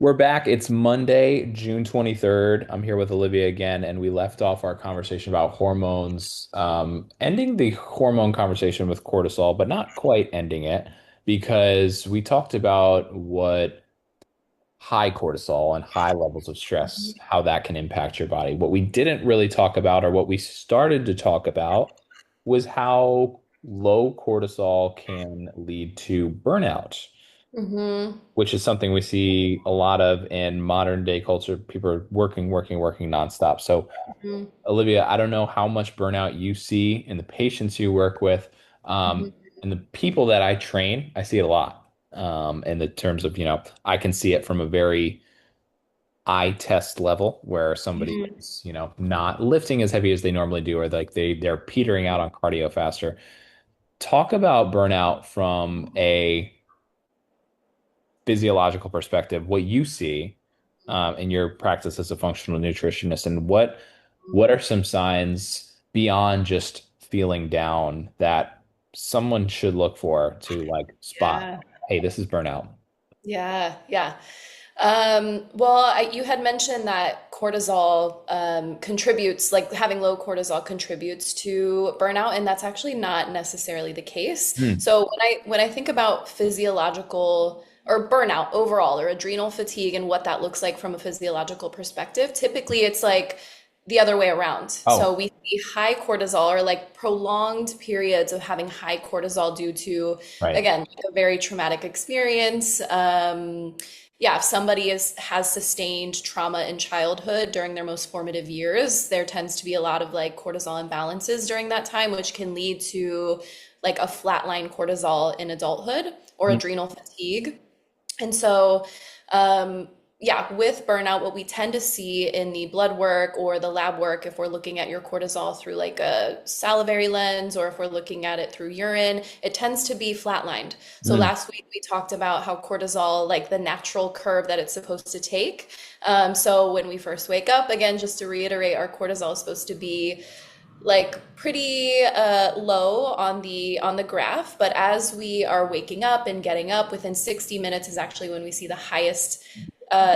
We're back. It's Monday, June 23rd. I'm here with Olivia again, and we left off our conversation about hormones, ending the hormone conversation with cortisol, but not quite ending it because we talked about what high cortisol and high levels of stress, how that can impact your body. What we didn't really talk about, or what we started to talk about, was how low cortisol can lead to burnout, Mm-hmm. which is something we see a lot of in modern day culture. People are working, working, working nonstop. So, hmm Olivia, I don't know how much burnout you see in the patients you work with. hmm And the people that I train, I see it a lot. In the terms of, I can see it from a very eye test level where somebody is, not lifting as heavy as they normally do, or like they're petering out on cardio faster. Talk about burnout from a physiological perspective, what you see in your practice as a functional nutritionist, and what are some signs beyond just feeling down that someone should look for to like spot, Yeah. hey, this is burnout. Yeah. Yeah. You had mentioned that cortisol contributes, like having low cortisol contributes to burnout, and that's actually not necessarily the case. Hmm. So when I think about physiological or burnout overall, or adrenal fatigue and what that looks like from a physiological perspective, typically it's like the other way around. So Oh, we see high cortisol or like prolonged periods of having high cortisol due to, right. again, like a very traumatic experience. Yeah, if somebody has sustained trauma in childhood during their most formative years, there tends to be a lot of like cortisol imbalances during that time, which can lead to like a flatline cortisol in adulthood or Hmm. adrenal fatigue. And so, yeah, with burnout, what we tend to see in the blood work or the lab work, if we're looking at your cortisol through like a salivary lens or if we're looking at it through urine, it tends to be flatlined. So Hmm. last week we talked about how cortisol, like the natural curve that it's supposed to take. So when we first wake up, again, just to reiterate, our cortisol is supposed to be like pretty low on the graph, but as we are waking up and getting up, within 60 minutes is actually when we see the highest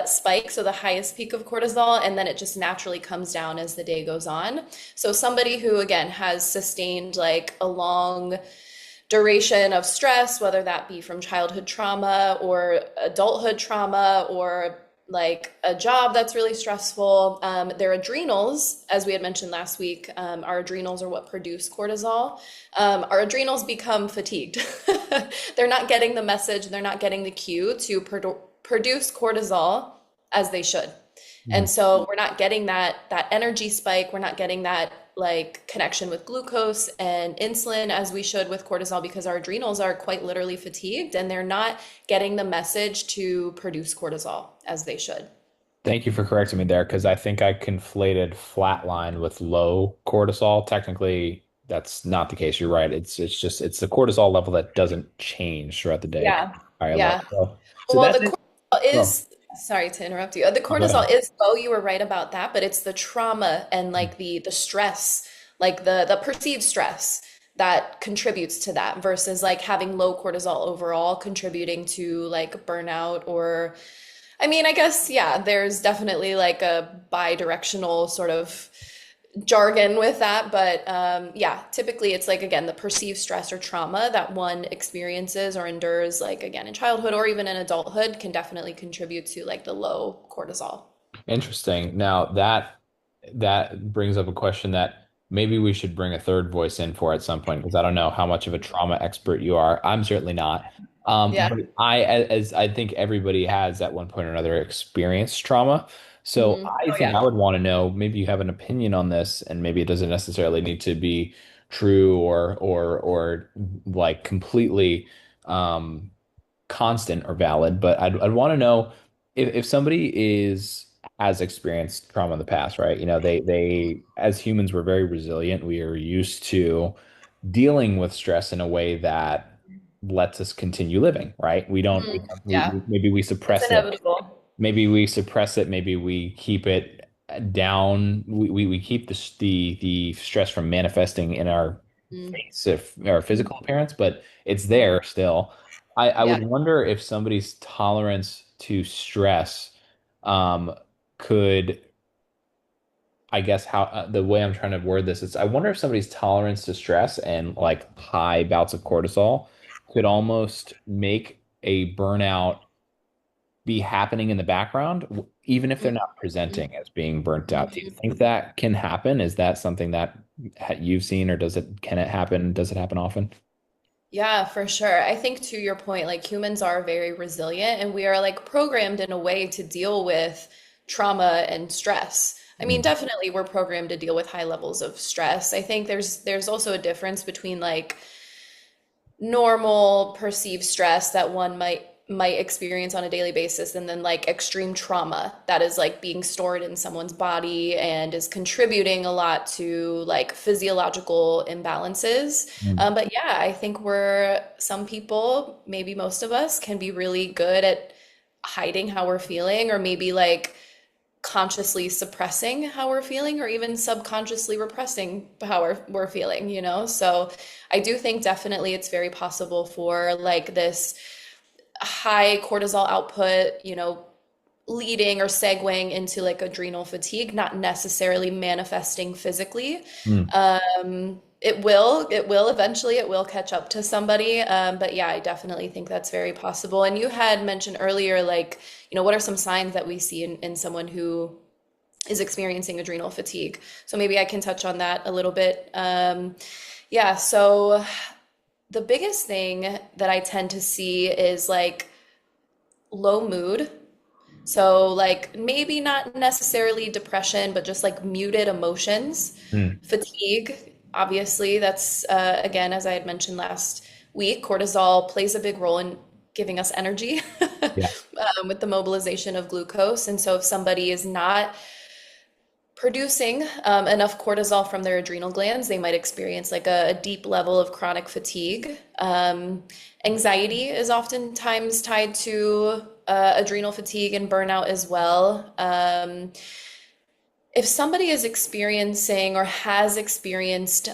spike, so the highest peak of cortisol, and then it just naturally comes down as the day goes on. So somebody who again has sustained like a long duration of stress, whether that be from childhood trauma or adulthood trauma or like a job that's really stressful. Their adrenals, as we had mentioned last week, our adrenals are what produce cortisol. Our adrenals become fatigued. They're not getting the message, they're not getting the cue to produce cortisol as they should. Hmm. And so we're not getting that energy spike, we're not getting that like connection with glucose and insulin as we should with cortisol because our adrenals are quite literally fatigued and they're not getting the message to produce cortisol as they should. Thank you for correcting me there because I think I conflated flatline with low cortisol. Technically, that's not the case. You're right. It's the cortisol level that doesn't change throughout the day. Yeah. All right, low. Yeah. So Well, that's the it. cortisol Oh, is, sorry to interrupt you. The go cortisol ahead. is low. You were right about that, but it's the trauma and like the stress, like the perceived stress that contributes to that versus like having low cortisol overall contributing to like burnout or I mean, I guess yeah, there's definitely like a bi-directional sort of jargon with that, but yeah, typically it's like again the perceived stress or trauma that one experiences or endures like again in childhood or even in adulthood can definitely contribute to like the low cortisol. Interesting. Now that brings up a question that maybe we should bring a third voice in for at some point because I don't know how much of a trauma expert you are. I'm certainly not. Yeah. But as I think everybody has at one point or another experienced trauma. So I Oh think I yeah. would want to know, maybe you have an opinion on this, and maybe it doesn't necessarily need to be true or like completely um constant or valid, but I'd want to know if somebody has experienced trauma in the past, right? They as humans we're very resilient. We are used to dealing with stress in a way that lets us continue living, right? We don't Yeah. maybe we It's suppress it. inevitable. Maybe we suppress it, maybe we keep it down. We keep the stress from manifesting in our Mm. face, if our physical appearance, but it's there still. I Yeah. would wonder if somebody's tolerance to stress um, could I guess how the way I'm trying to word this is I wonder if somebody's tolerance to stress and like high bouts of cortisol could almost make a burnout be happening in the background, even if they're not presenting as being burnt out. Do you Mhm. think that can happen? Is that something that you've seen, or can it happen? Does it happen often? Yeah, for sure. I think to your point, like humans are very resilient and we are like programmed in a way to deal with trauma and stress. I mean, Mm, definitely we're programmed to deal with high levels of stress. I think there's also a difference between like normal perceived stress that one might experience on a daily basis and then like extreme trauma that is like being stored in someone's body and is contributing a lot to like physiological imbalances. mm, But yeah, I think we're some people, maybe most of us, can be really good at hiding how we're feeling or maybe like consciously suppressing how we're feeling or even subconsciously repressing how we're feeling, you know? So I do think definitely it's very possible for like this high cortisol output, you know, leading or segueing into like adrenal fatigue, not necessarily manifesting physically. mm. It will eventually, it will catch up to somebody. But yeah, I definitely think that's very possible. And you had mentioned earlier, like, you know, what are some signs that we see in someone who is experiencing adrenal fatigue? So maybe I can touch on that a little bit. Yeah, so the biggest thing that I tend to see is like low mood. So, like, maybe not necessarily depression, but just like muted emotions, Mm. fatigue. Obviously, that's again, as I had mentioned last week, cortisol plays a big role in giving us energy Yeah. with the mobilization of glucose. And so, if somebody is not producing enough cortisol from their adrenal glands, they might experience like a deep level of chronic fatigue. Anxiety is oftentimes tied to adrenal fatigue and burnout as well. If somebody is experiencing or has experienced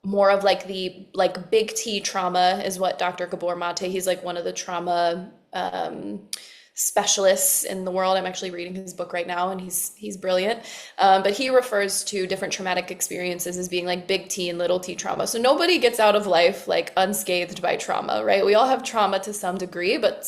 more of like the like big T trauma is what Dr. Gabor Mate, he's like one of the trauma specialists in the world. I'm actually reading his book right now, and he's brilliant. But he refers to different traumatic experiences as being like big T and little T trauma. So nobody gets out of life like unscathed by trauma, right? We all have trauma to some degree, but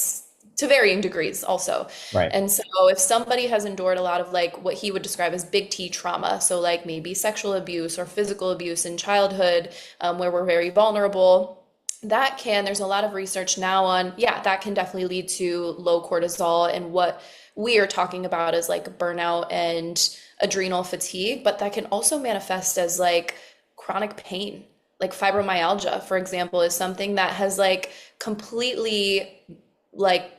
to varying degrees also. Right. And so if somebody has endured a lot of like what he would describe as big T trauma, so like maybe sexual abuse or physical abuse in childhood, where we're very vulnerable, there's a lot of research now on, yeah, that can definitely lead to low cortisol and what we are talking about as like burnout and adrenal fatigue, but that can also manifest as like chronic pain. Like fibromyalgia, for example, is something that has like completely like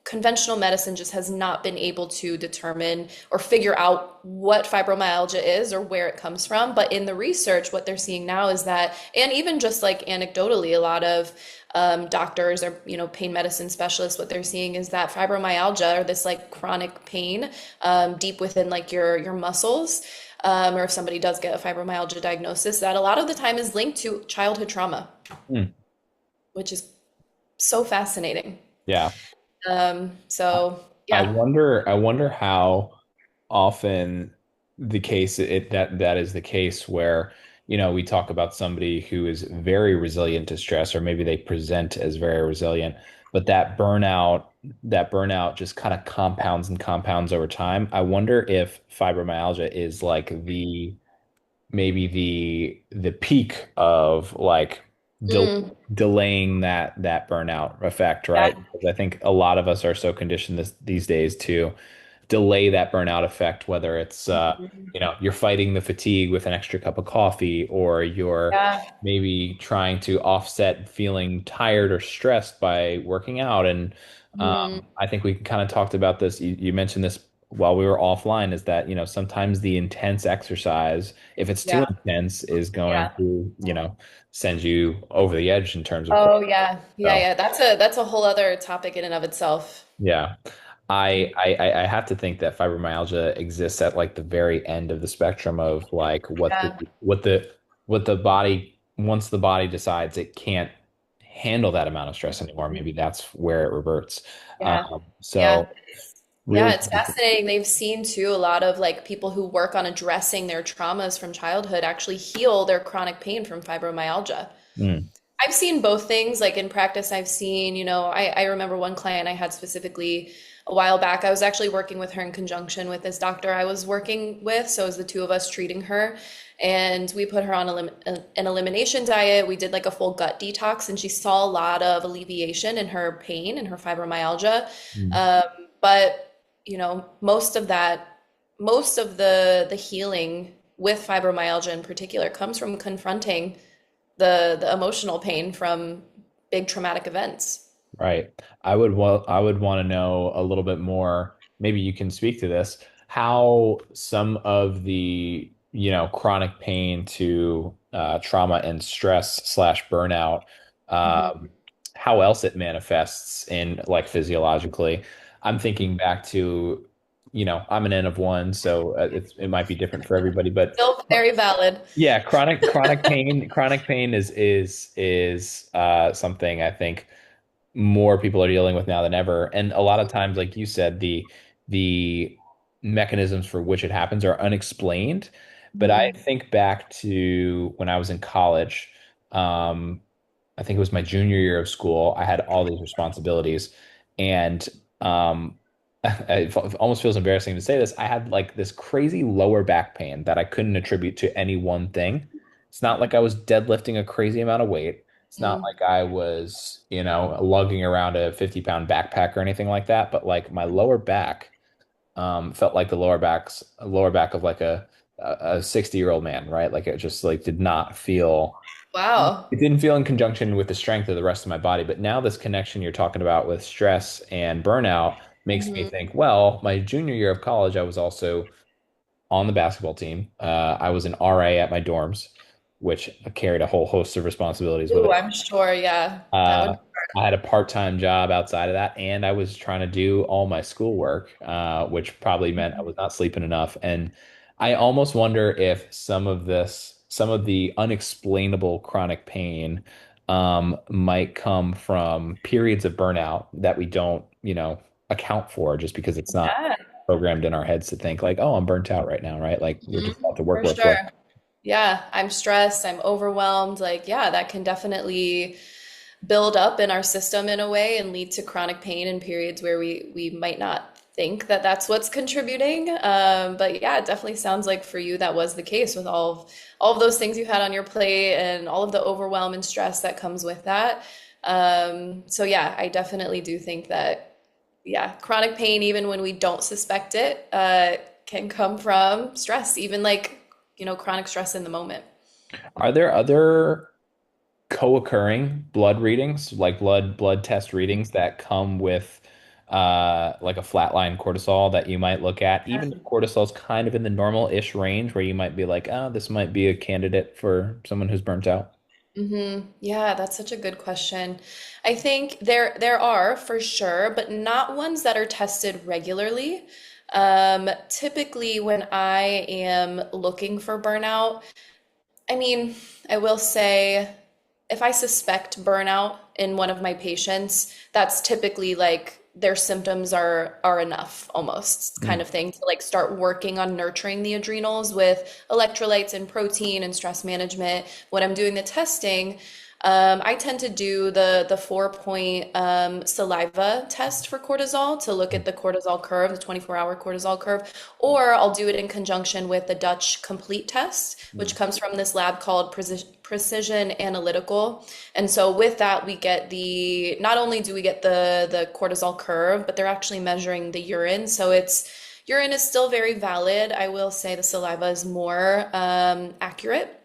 conventional medicine just has not been able to determine or figure out what fibromyalgia is or where it comes from. But in the research, what they're seeing now is that, and even just like anecdotally, a lot of doctors or pain medicine specialists, what they're seeing is that fibromyalgia or this like chronic pain deep within like your muscles, or if somebody does get a fibromyalgia diagnosis, that a lot of the time is linked to childhood trauma, Mm. which is so fascinating. Yeah. So I yeah. wonder how often the case that is the case where, we talk about somebody who is very resilient to stress, or maybe they present as very resilient, but that burnout just kind of compounds and compounds over time. I wonder if fibromyalgia is like maybe the peak of like Mm, delaying that burnout effect, right? yeah. Because I think a lot of us are so conditioned these days to delay that burnout effect, whether it's you're fighting the fatigue with an extra cup of coffee, or you're Yeah. maybe trying to offset feeling tired or stressed by working out. And Mm, I think we kind of talked about this. You mentioned this while we were offline, is that sometimes the intense exercise, if it's too yeah. intense, is going Yeah. to send you over the edge in terms of Oh yeah. Yeah, cortisol. yeah. That's a whole other topic in and of itself. Yeah. I have to think that fibromyalgia exists at like the very end of the spectrum of like Yeah. what the body, once the body decides it can't handle that amount of stress anymore, maybe that's where it reverts. Yeah. Yeah. So Really Yeah, it's interesting. fascinating. They've seen too a lot of like people who work on addressing their traumas from childhood actually heal their chronic pain from fibromyalgia. Mm, I've seen both things. Like in practice, I've seen, I remember one client I had specifically a while back. I was actually working with her in conjunction with this doctor I was working with. So it was the two of us treating her. And we put her on an elimination diet. We did like a full gut detox, and she saw a lot of alleviation in her pain and her fibromyalgia. mm. Um, but, most of that, most of the healing with fibromyalgia in particular comes from confronting the emotional pain from big traumatic events. Right. I would want to know a little bit more. Maybe you can speak to this, how some of the, chronic pain to trauma and stress slash burnout, Mhm. um, how else it manifests in like physiologically. I'm thinking back to, I'm an N of one, so it might be different for everybody, but Still very valid. yeah, chronic pain is something I think more people are dealing with now than ever. And a lot of times, like you said, the mechanisms for which it happens are unexplained. But I Mhm. think back to when I was in college. Um, I think it was my junior year of school. I had all these responsibilities, and um, it almost feels embarrassing to say this. I had like this crazy lower back pain that I couldn't attribute to any one thing. It's not like I was deadlifting a crazy amount of weight. It's not Mm. like I was, lugging around a 50-pound backpack or anything like that. But like my lower back, felt like the lower back of like a 60-year-old man, right? Like it just like did not feel Wow. it didn't feel in conjunction with the strength of the rest of my body. But now this connection you're talking about with stress and burnout makes me Mhm. think, well, my junior year of college, I was also on the basketball team. I was an RA at my dorms, which carried a whole host of responsibilities with Ooh, it. I'm sure, yeah. That Uh, would. I had a part-time job outside of that, and I was trying to do all my schoolwork, which probably meant I was not sleeping enough. And I almost wonder if some of the unexplainable chronic pain, might come from periods of burnout that we don't, account for just because it's not Yeah. programmed in our heads to think like, oh, I'm burnt out right now, right? Like we're Mhm. just about to work, For work, sure. work. Yeah, I'm stressed, I'm overwhelmed. Like, yeah, that can definitely build up in our system in a way and lead to chronic pain in periods where we might not think that that's what's contributing. But yeah, it definitely sounds like for you that was the case with all of those things you had on your plate and all of the overwhelm and stress that comes with that. So yeah, I definitely do think that yeah, chronic pain, even when we don't suspect it, can come from stress, even like chronic stress in the moment. Are there other co-occurring blood readings, like blood test readings that come with like a flatline cortisol that you might look at, even if cortisol's kind of in the normal-ish range where you might be like, oh, this might be a candidate for someone who's burnt out. Yeah, that's such a good question. I think there are for sure, but not ones that are tested regularly. Typically, when I am looking for burnout, I mean, I will say if I suspect burnout in one of my patients, that's typically like their symptoms are enough almost kind Mm. of thing to like start working on nurturing the adrenals with electrolytes and protein and stress management. When I'm doing the testing, I tend to do the 4 point saliva test for cortisol to look at the cortisol curve, the 24-hour cortisol curve, or I'll do it in conjunction with the Dutch complete test, which Mm. comes from this lab called Precision Analytical. And so with that, we get not only do we get the cortisol curve, but they're actually measuring the urine. So urine is still very valid. I will say the saliva is more accurate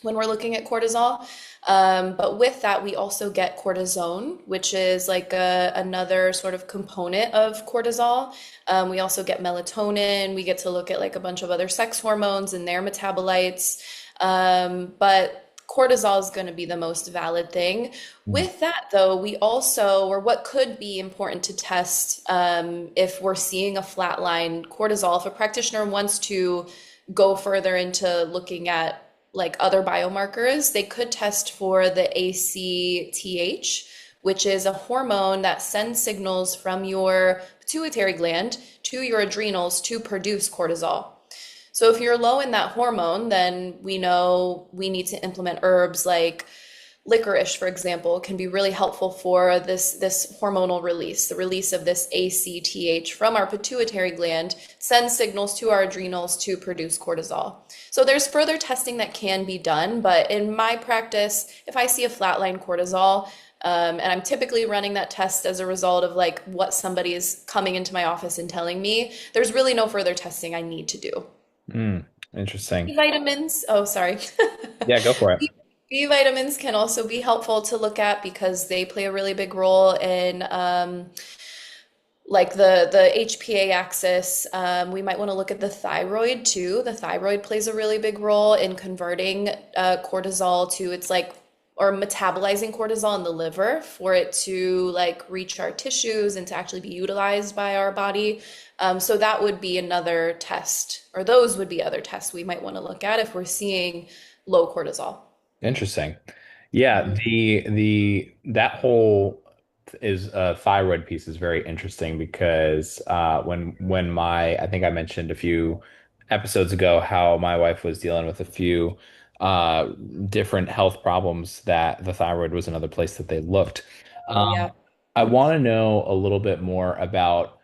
when we're looking at cortisol. But with that, we also get cortisone, which is like another sort of component of cortisol. We also get melatonin. We get to look at like a bunch of other sex hormones and their metabolites. But cortisol is going to be the most valid thing. Mm. With that, though, we also, or what could be important to test if we're seeing a flatline cortisol, if a practitioner wants to go further into looking at like other biomarkers, they could test for the ACTH, which is a hormone that sends signals from your pituitary gland to your adrenals to produce cortisol. So if you're low in that hormone, then we know we need to implement herbs like licorice, for example, can be really helpful for this hormonal release. The release of this ACTH from our pituitary gland sends signals to our adrenals to produce cortisol. So there's further testing that can be done, but in my practice, if I see a flatline cortisol, and I'm typically running that test as a result of like what somebody is coming into my office and telling me, there's really no further testing I need to do. Hmm. Interesting. B vitamins, oh, sorry. Yeah, go for it. B vitamins can also be helpful to look at because they play a really big role in like the HPA axis. We might want to look at the thyroid too. The thyroid plays a really big role in converting cortisol to its like or metabolizing cortisol in the liver for it to like reach our tissues and to actually be utilized by our body. So that would be another test, or those would be other tests we might want to look at if we're seeing low cortisol. Interesting. Yeah, Mhm. the that whole is thyroid piece is very interesting because when my I think I mentioned a few episodes ago how my wife was dealing with a few uh different health problems that the thyroid was another place that they looked. Oh yeah. I want to know a little bit more about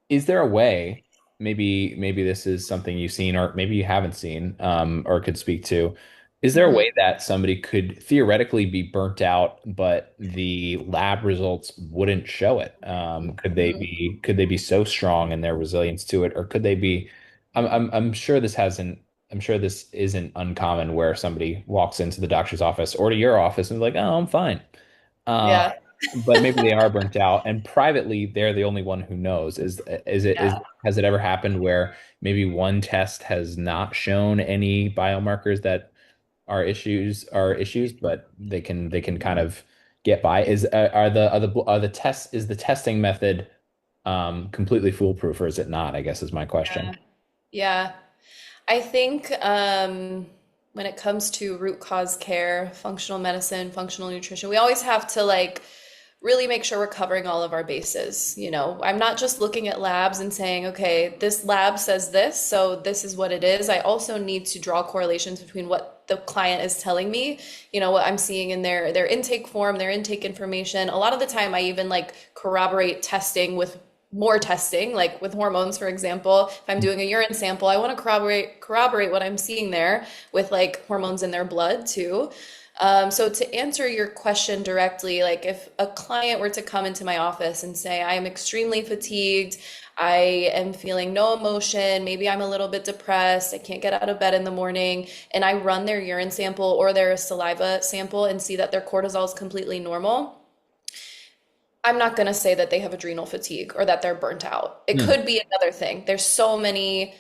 is there a way, maybe this is something you've seen or maybe you haven't seen, or could speak to, is there a Mhm. way that somebody could theoretically be burnt out, but the lab results wouldn't show it? Mhm. Could they be so strong in their resilience to it, or could they be, I'm sure this hasn't, I'm sure this isn't uncommon where somebody walks into the doctor's office or to your office and is like, oh, I'm fine. Uh, Yeah. but maybe they are burnt out, and privately, they're the only one who knows. Is Yeah. has it ever happened where maybe one test has not shown any biomarkers that are issues, but they can kind of get by? Are the tests is the testing method completely foolproof, or is it not? I guess is my question. Yeah. Yeah. I think when it comes to root cause care, functional medicine, functional nutrition, we always have to like really make sure we're covering all of our bases. You know, I'm not just looking at labs and saying, okay, this lab says this, so this is what it is. I also need to draw correlations between what the client is telling me, you know, what I'm seeing in their intake form, their intake information. A lot of the time I even like corroborate testing with more testing, like with hormones, for example. If I'm doing a urine sample, I want to corroborate what I'm seeing there with like hormones in their blood too. So to answer your question directly, like if a client were to come into my office and say, I am extremely fatigued, I am feeling no emotion, maybe I'm a little bit depressed, I can't get out of bed in the morning, and I run their urine sample or their saliva sample and see that their cortisol is completely normal, I'm not going to say that they have adrenal fatigue or that they're burnt out. It Hmm. could be another thing. There's so many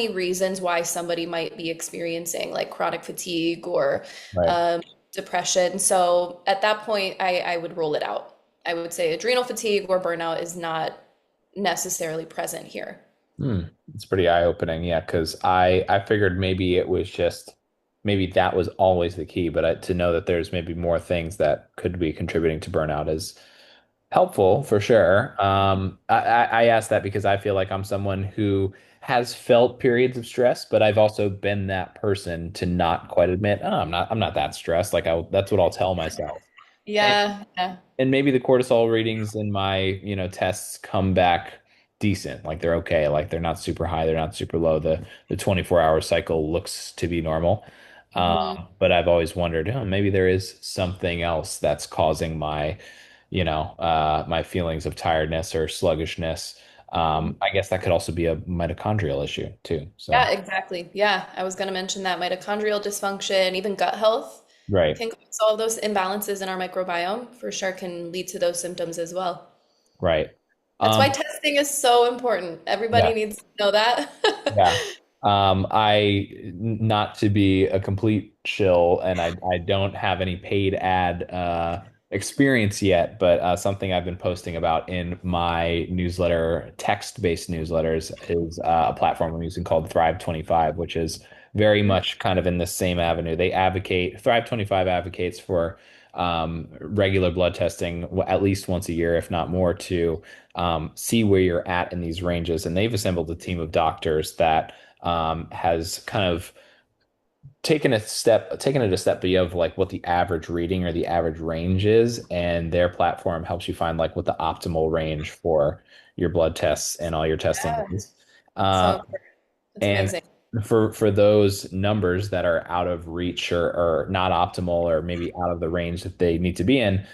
reasons why somebody might be experiencing like chronic fatigue or Right. depression. So at that point, I would rule it out. I would say adrenal fatigue or burnout is not necessarily present here. Hmm. It's pretty eye-opening, yeah, because I figured maybe it was just maybe that was always the key, but to know that there's maybe more things that could be contributing to burnout is helpful for sure. I ask that because I feel like I'm someone who has felt periods of stress, but I've also been that person to not quite admit, oh, I'm not that stressed. That's what I'll tell myself. Yeah, yeah. And maybe the cortisol readings in my, tests come back decent. Like they're okay. Like they're not super high, they're not super low. The 24-hour cycle looks to be normal. Mhm. But I've always wondered, oh, maybe there is something else that's causing my, my feelings of tiredness or sluggishness. I guess that could also be a mitochondrial issue too. So, Yeah, exactly. Yeah, I was going to mention that mitochondrial dysfunction, even gut health right, can cause all those imbalances in our microbiome for sure can lead to those symptoms as well. right. That's why Um, testing is so important. Everybody yeah. needs to know that. Yeah. Not to be a complete shill, and I don't have any paid ad experience yet, but something I've been posting about in my newsletter, text-based newsletters, is a platform I'm using called Thrive 25, which is very much kind of in the same avenue. Thrive 25 advocates for regular blood testing at least once a year, if not more, to see where you're at in these ranges. And they've assembled a team of doctors that has kind of taken it a step beyond like what the average reading or the average range is, and their platform helps you find like what the optimal range for your blood tests and all your testing Yeah. is. So Um, that's and amazing. for those numbers that are out of reach or not optimal or maybe out of the range that they need to be in,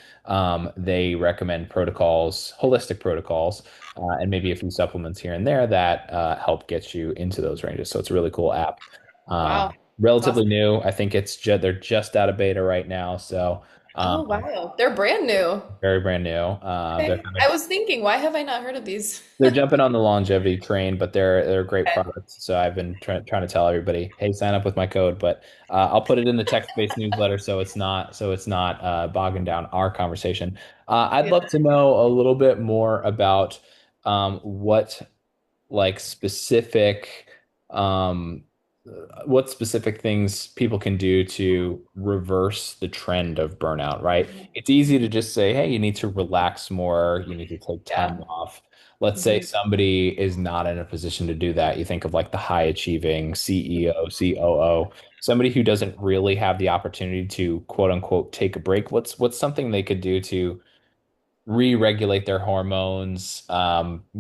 they recommend protocols, holistic protocols, and maybe a few supplements here and there that help get you into those ranges. So it's a really cool app. Wow. That's Relatively awesome. new. I think they're just out of beta right now, so Oh, wow. They're brand new. very brand new. They're Okay. kind of I was thinking, why have I not heard of these? they're jumping on the longevity train, but they're great products. So I've been trying to tell everybody, hey, sign up with my code. But I'll put it in the text-based newsletter, so it's not bogging down our conversation. I'd Yeah. love to know a little bit more about what like um what specific things people can do to reverse the trend of burnout, right? It's easy to just say, hey, you need to relax more, you need to take Yeah. time off. Let's say Mhm. somebody is not in a position to do that. You think of like the high achieving CEO, COO, somebody who doesn't really have the opportunity to quote unquote take a break. What's something they could do to re-regulate their hormones,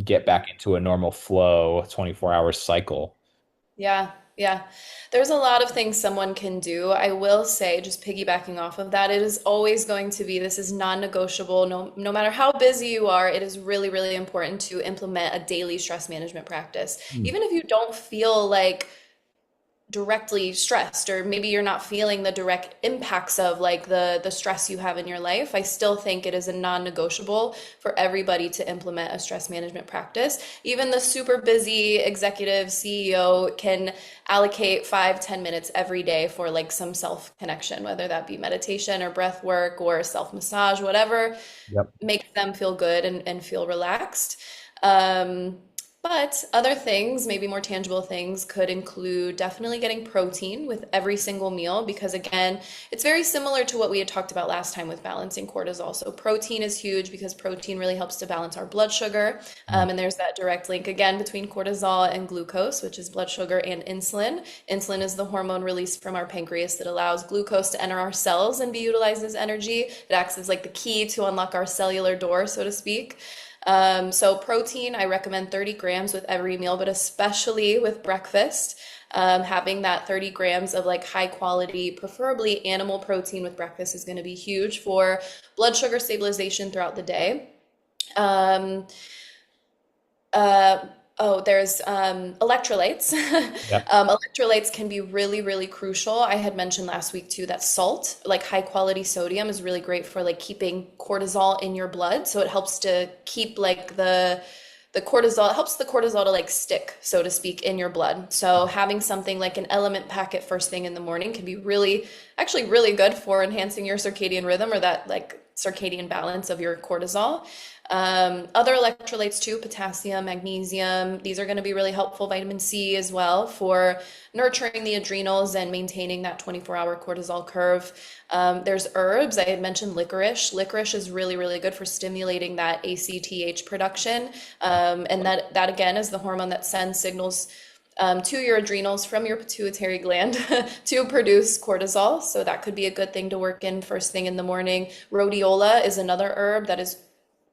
get back into a normal flow, 24-hour cycle? Yeah, yeah. There's a lot of things someone can do. I will say, just piggybacking off of that, it is always going to be, this is non-negotiable. No matter how busy you are, it is really, really important to implement a daily stress management practice. Hmm. Even if you don't feel like directly stressed, or maybe you're not feeling the direct impacts of like the stress you have in your life, I still think it is a non-negotiable for everybody to implement a stress management practice. Even the super busy executive CEO can allocate 5-10 minutes every day for like some self connection, whether that be meditation or breath work or self massage, whatever Yep. makes them feel good and feel relaxed. Um, but other things, maybe more tangible things, could include definitely getting protein with every single meal because, again, it's very similar to what we had talked about last time with balancing cortisol. So, protein is huge because protein really helps to balance our blood sugar. And there's that direct link again between cortisol and glucose, which is blood sugar, and insulin. Insulin is the hormone released from our pancreas that allows glucose to enter our cells and be utilized as energy. It acts as like the key to unlock our cellular door, so to speak. So protein, I recommend 30 grams with every meal, but especially with breakfast. Having that 30 grams of like high quality, preferably animal protein with breakfast is going to be huge for blood sugar stabilization throughout the day. Um, uh, oh, there's electrolytes. Yep. Electrolytes can be really, really crucial. I had mentioned last week too that salt, like high quality sodium, is really great for like keeping cortisol in your blood. So it helps to keep like the cortisol, it helps the cortisol to like stick, so to speak, in your blood. So having something like an element packet first thing in the morning can be really, actually really good for enhancing your circadian rhythm or that like circadian balance of your cortisol. Other electrolytes too, potassium, magnesium, these are going to be really helpful. Vitamin C as well for nurturing the adrenals and maintaining that 24-hour cortisol curve. There's herbs. I had mentioned licorice. Licorice is really, really good for stimulating that ACTH production. And that again is the hormone that sends signals to your adrenals from your pituitary gland to produce cortisol. So that could be a good thing to work in first thing in the morning. Rhodiola is another herb that is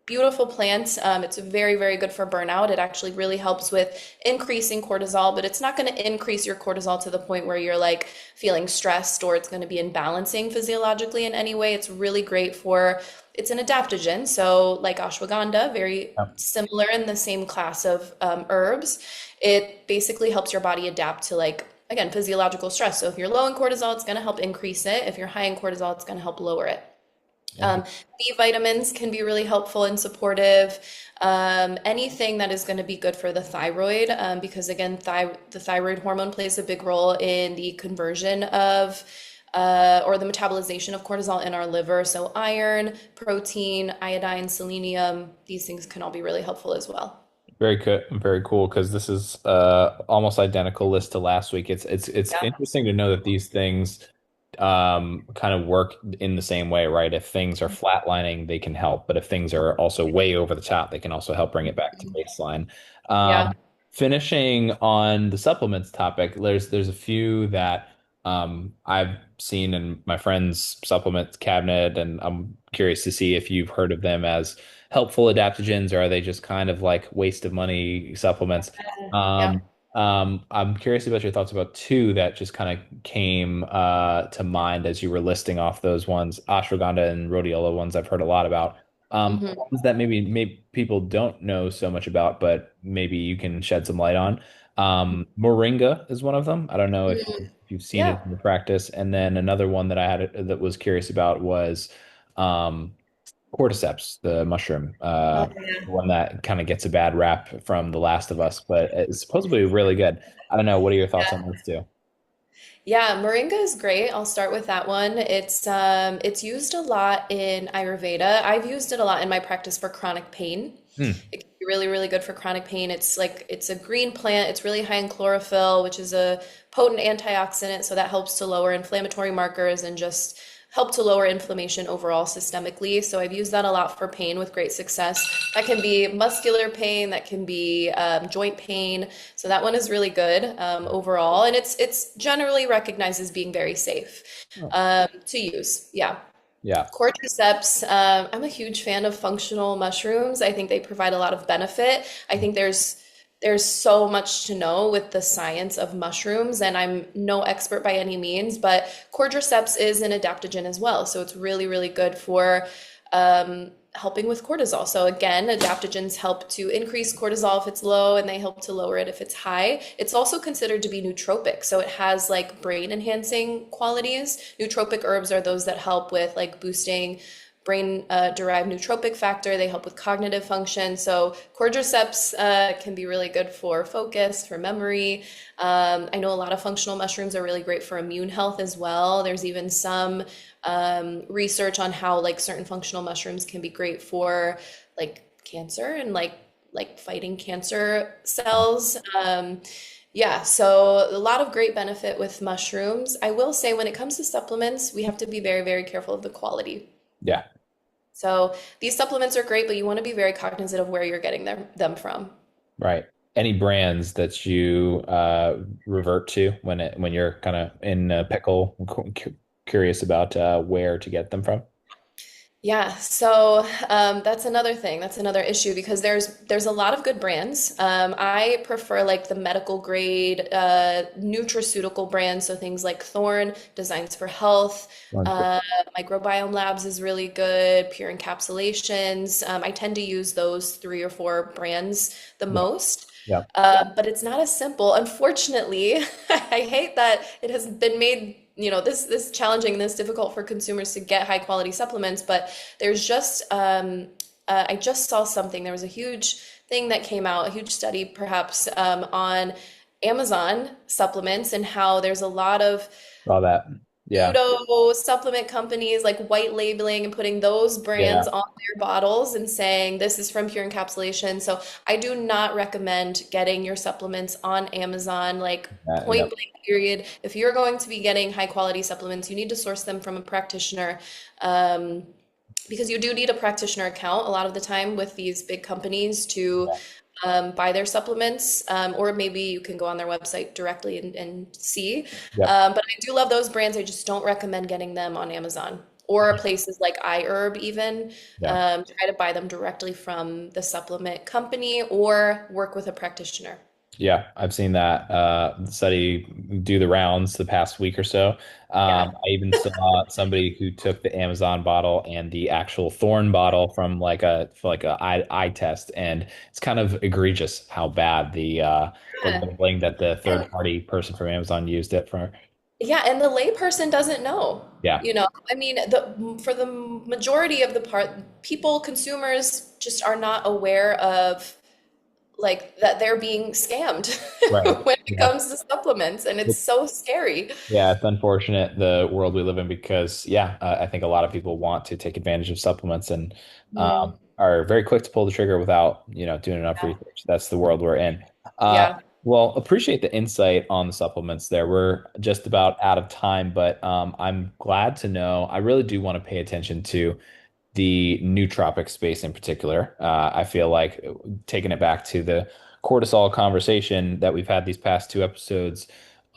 beautiful plant. It's very, very good for burnout. It actually really helps with increasing cortisol, but it's not going to increase your cortisol to the point where you're like feeling stressed or it's going to be imbalancing physiologically in any way. It's really great for, it's an adaptogen. So like ashwagandha, very Yep. similar in the same class of herbs. It basically helps your body adapt to like, again, physiological stress. So if you're low in cortisol, it's going to help increase it. If you're high in cortisol, it's going to help lower it. Interesting. B vitamins can be really helpful and supportive. Anything that is going to be good for the thyroid, because again, the thyroid hormone plays a big role in the conversion of or the metabolization of cortisol in our liver. So iron, protein, iodine, selenium, these things can all be really helpful as well. Very cool because this is almost identical list to last week. It's Yeah. interesting to know that these things kind of work in the same way, right? If things are flatlining, they can help, but if things are also way over the top, they can also help bring it back to baseline. Yeah. Um, Finishing on the supplements topic, there's a few that I've seen in my friend's supplements cabinet, and I'm curious to see if you've heard of them as helpful adaptogens, or are they just kind of like waste of money supplements? Yeah. Um, I'm curious about your thoughts about two that just kind of came to mind as you were listing off those ones, ashwagandha and rhodiola ones I've heard a lot about. Hmm. Ones that maybe people don't know so much about, but maybe you can shed some light on. Moringa is one of them. I don't know if you've seen it Yeah. in the practice. And then another one that I had that was curious about was um, cordyceps, the mushroom, Yeah. one that kind of gets a bad rap from The Last of Us, but it's supposedly really good. I don't know. What are your thoughts on those two? Yeah, moringa is great. I'll start with that one. It's used a lot in Ayurveda. I've used it a lot in my practice for chronic pain. Hmm. It can be really, really good for chronic pain. It's a green plant. It's really high in chlorophyll, which is a potent antioxidant, so that helps to lower inflammatory markers and just help to lower inflammation overall systemically. So I've used that a lot for pain with great success. That can be muscular pain, that can be joint pain. So that one is really good overall, and it's generally recognized as being very safe Oh, to use. Yeah. yeah. Cordyceps, I'm a huge fan of functional mushrooms. I think they provide a lot of benefit. I think there's so much to know with the science of mushrooms, and I'm no expert by any means, but cordyceps is an adaptogen as well. So it's really, really good for helping with cortisol. So again, adaptogens help to increase cortisol if it's low, and they help to lower it if it's high. It's also considered to be nootropic, so it has like brain enhancing qualities. Nootropic herbs are those that help with like boosting brain derived nootropic factor. They help with cognitive function. So cordyceps can be really good for focus, for memory. I know a lot of functional mushrooms are really great for immune health as well. There's even some research on how like certain functional mushrooms can be great for like cancer and like fighting cancer cells. Yeah, so a lot of great benefit with mushrooms. I will say when it comes to supplements, we have to be very, very careful of the quality. Yeah. So these supplements are great, but you want to be very cognizant of where you're getting them from. Right. Any brands that you revert to when you're kind of in a pickle, curious about where to get them from? Yeah, so that's another thing. That's another issue because there's a lot of good brands. I prefer like the medical grade nutraceutical brands, so things like Thorne, Designs for Health, One's good. uh, Microbiome Labs is really good, Pure Encapsulations. I tend to use those three or four brands the Yeah. most. Yeah. But it's not as simple. Unfortunately, I hate that it has been made, this challenging, this difficult for consumers to get high quality supplements. But there's just, I just saw something. There was a huge thing that came out, a huge study perhaps on Amazon supplements and how there's a lot of Saw that. Yeah. pseudo supplement companies like white labeling and putting those brands Yeah. on their bottles and saying this is from Pure Encapsulation. So I do not recommend getting your supplements on Amazon, like point Yep. blank period. If you're going to be getting high quality supplements, you need to source them from a practitioner. Um, because you do need a practitioner account a lot of the time with these big companies to Yeah. buy their supplements, or maybe you can go on their website directly and see. Yep. But I do love those brands. I just don't recommend getting them on Amazon or places like iHerb even. Yeah. Try to buy them directly from the supplement company or work with a practitioner. Yeah, I've seen that study do the rounds the past week or so. Yeah. I even saw somebody who took the Amazon bottle and the actual Thorn bottle from like a for like a eye test, and it's kind of egregious how bad the Yeah. labeling that the third And party person from Amazon used it for. yeah, and the layperson doesn't know. Yeah, I mean, for the majority of the part, people, consumers just are not aware of like that they're being scammed right. when it Yeah. comes to supplements, and it's so scary. Yeah, it's unfortunate the world we live in because, yeah, I think a lot of people want to take advantage of supplements and Mhm. are very quick to pull the trigger without, doing enough Yeah. research. That's the world we're in. Uh, Yeah. Well, appreciate the insight on the supplements there. We're just about out of time, but I'm glad to know. I really do want to pay attention to the nootropic space in particular. I feel like taking it back to the cortisol conversation that we've had these past two episodes,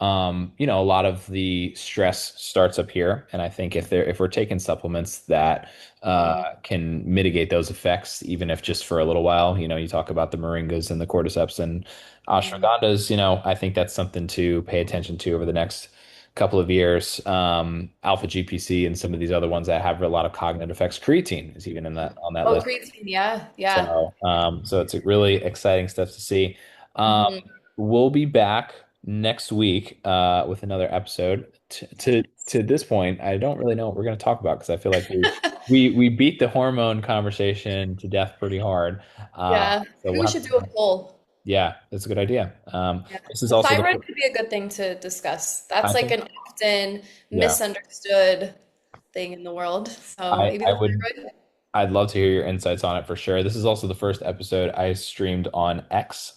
a lot of the stress starts up here, and I think if we're taking supplements that Mhm. can mitigate those effects, even if just for a little while, you talk about the moringas and the cordyceps and Mhm. ashwagandhas, I think that's something to pay attention to over the next couple of years. Alpha GPC and some of these other ones that have a lot of cognitive effects. Creatine is even in that on that Oh, list. creatine, yeah, yeah. So it's really exciting stuff to see. Um, Mhm. we'll be back next week with another episode. To this point, I don't really know what we're going to talk about because I feel like we beat the hormone conversation to death pretty hard. Yeah, So maybe we'll we have should to. do a poll. Yeah, that's a good idea. Yeah. This is The also thyroid the. could be a good thing to discuss. I That's like think. an often Yeah. misunderstood thing in the world. So I maybe I the would thyroid. I'd love to hear your insights on it for sure. This is also the first episode I streamed on X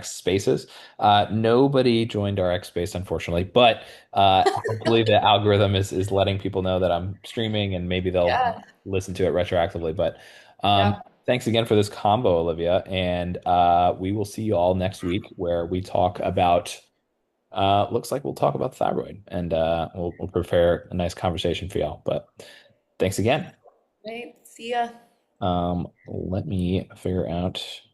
Spaces. Nobody joined our X Space, unfortunately, but hopefully the algorithm is letting people know that I'm streaming and maybe they'll Yeah, listen to it retroactively. But um, yeah. thanks again for this combo, Olivia, and we will see you all next week where we talk about. Looks like we'll talk about thyroid, and we'll prepare a nice conversation for y'all. But thanks again. Right. See ya. Let me figure out.